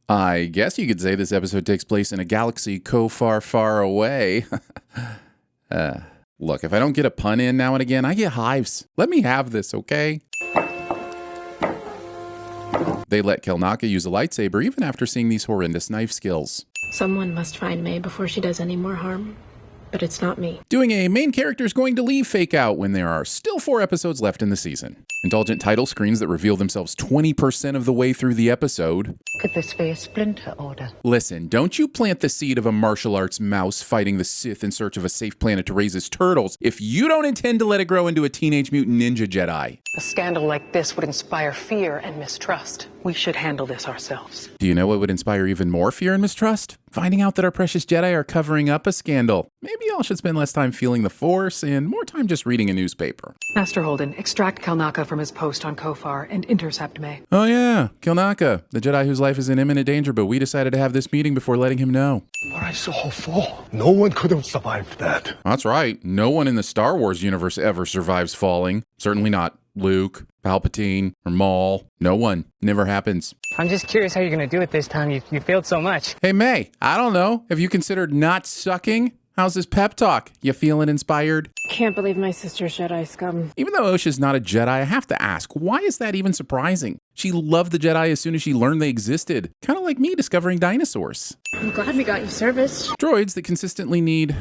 I guess you could say this episode takes place in a galaxy Khofar far away. Look, if I don't get a pun in now and again, I get hives. Let me have this, okay? They let Kelnacca use a lightsaber even after seeing these horrendous knife skills. Someone must find May before she does any more harm. But it's not me. Doing a main character's going to leave fake out when there are still 4 episodes left in the season. Indulgent title screens that reveal themselves 20% of the way through the episode. Could this be a splinter order? Listen, don't you plant the seed of a martial arts mouse fighting the Sith in search of a safe planet to raise his turtles if you don't intend to let it grow into a teenage mutant ninja Jedi. A scandal like this would inspire fear and mistrust. We should handle this ourselves. Do you know what would inspire even more fear and mistrust? Finding out that our precious Jedi are covering up a scandal. Maybe y'all should spend less time feeling the Force and more time just reading a newspaper. Master Holden, extract Kelnacca from his post on Khofar and intercept May. Oh yeah, Kelnacca, the Jedi whose life is in imminent danger, but we decided to have this meeting before letting him know. But I saw fall. No one could have survived that. That's right. No one in the Star Wars universe ever survives falling. Certainly not Luke, Palpatine, or Maul. No one. Never happens. I'm just curious how you're going to do it this time. You failed so much. Hey, May, I don't know. Have you considered not sucking? How's this pep talk? You feeling inspired? Can't believe my sister's Jedi scum. Even though Osha's not a Jedi, I have to ask, why is that even surprising? She loved the Jedi as soon as she learned they existed. Kind of like me discovering dinosaurs. I'm glad we got you serviced. Droids that consistently need,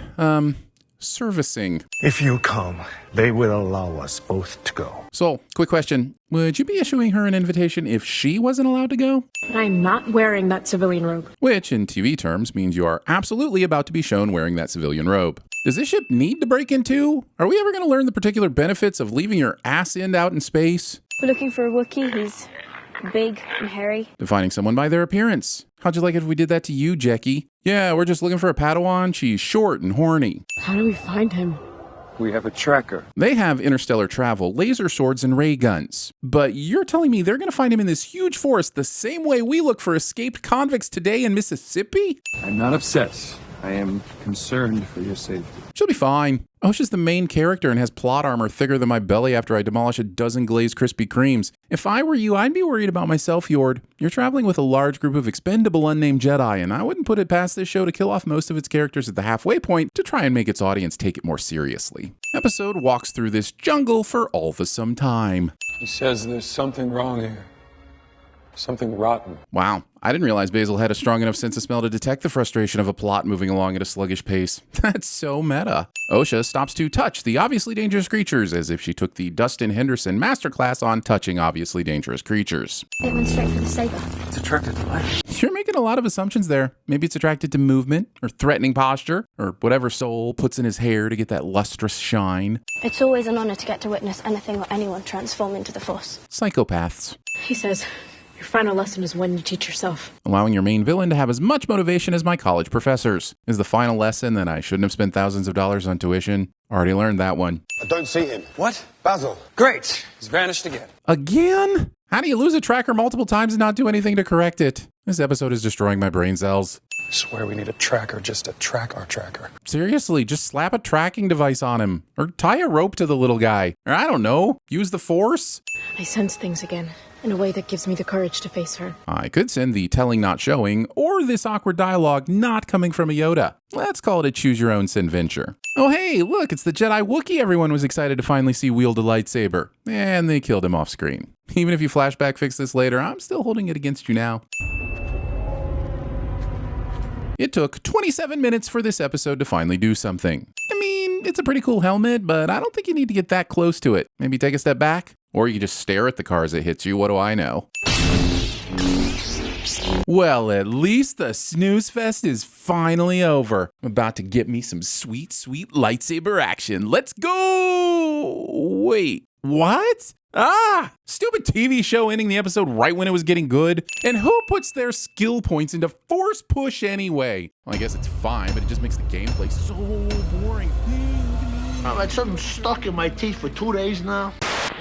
servicing. If you come, they will allow us both to go. So, quick question. Would you be issuing her an invitation if she wasn't allowed to go? But I'm not wearing that civilian robe. Which, in TV terms, means you are absolutely about to be shown wearing that civilian robe. Does this ship need to break into? Are we ever going to learn the particular benefits of leaving your ass end out in space? We're looking for a Wookie. He's big and hairy. Defining someone by their appearance. How'd you like it if we did that to you, Jackie? Yeah, we're just looking for a Padawan. She's short and horny. How do we find him? We have a tracker. They have interstellar travel, laser swords, and ray guns. But you're telling me they're going to find him in this huge forest the same way we look for escaped convicts today in Mississippi? I'm not obsessed. I am concerned for your safety. She'll be fine. Osha's the main character and has plot armor thicker than my belly after I demolish a dozen glazed Krispy Kremes. If I were you, I'd be worried about myself, Yord. You're traveling with a large group of expendable unnamed Jedi, and I wouldn't put it past this show to kill off most of its characters at the halfway point to try and make its audience take it more seriously. Episode walks through this jungle for all the some time. He says there's something wrong here. Something rotten. Wow, I didn't realize Basil had a strong enough sense of smell to detect the frustration of a plot moving along at a sluggish pace. That's so meta. Osha stops to touch the obviously dangerous creatures as if she took the Dustin Henderson masterclass on touching obviously dangerous creatures. It went straight for the saber. It's attracted to life. You're making a lot of assumptions there. Maybe it's attracted to movement or threatening posture or whatever Soul puts in his hair to get that lustrous shine. It's always an honor to get to witness anything or anyone transform into the Force. Psychopaths. He says, your final lesson is when you teach yourself. Allowing your main villain to have as much motivation as my college professors. Is the final lesson that I shouldn't have spent thousands of dollars on tuition? Already learned that one. I don't see him. What? Basil. Great. He's vanished again. Again? How do you lose a tracker multiple times and not do anything to correct it? This episode is destroying my brain cells. I swear we need a tracker just to track our tracker. Seriously, just slap a tracking device on him. Or tie a rope to the little guy. Or I don't know, use the Force? I sense things again in a way that gives me the courage to face her. I could send the telling not showing, or this awkward dialogue not coming from a Yoda. Let's call it a choose-your-own-sin venture. Oh hey, look, it's the Jedi Wookie everyone was excited to finally see wield a lightsaber. And they killed him off screen. Even if you flashback fix this later, I'm still holding it against you now. It took 27 minutes for this episode to finally do something. I mean, it's a pretty cool helmet, but I don't think you need to get that close to it. Maybe take a step back? Or you can just stare at the car as it hits you, what do I know? Well, at least the snooze fest is finally over. I'm about to get me some sweet, sweet lightsaber action. Let's go! Wait, what? Ah! Stupid TV show ending the episode right when it was getting good. And who puts their skill points into Force push anyway? Well, I guess it's fine, but it just makes the gameplay so boring. I've had something stuck in my teeth for 2 days now.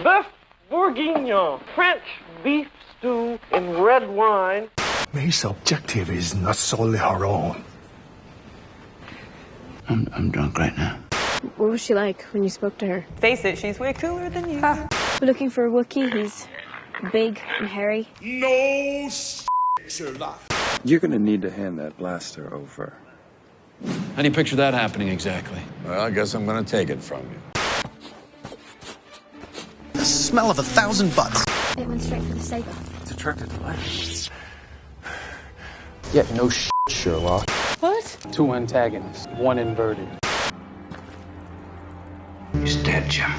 Bœuf bourguignon, French beef stew in red wine. May's objective is not solely her own. I'm drunk right now. What was she like when you spoke to her? Face it, she's way cooler than you. We're looking for a Wookie. He's big and hairy. No Sherlock. You're gonna need to hand that blaster over. How do you picture that happening exactly? Well, I guess I'm gonna take it from you. The smell of 1,000 butts. It went straight for the saber. It's attracted to life. Yeah, no shit, Sherlock. What? 2 antagonists, 1 inverted. He's dead, Jim.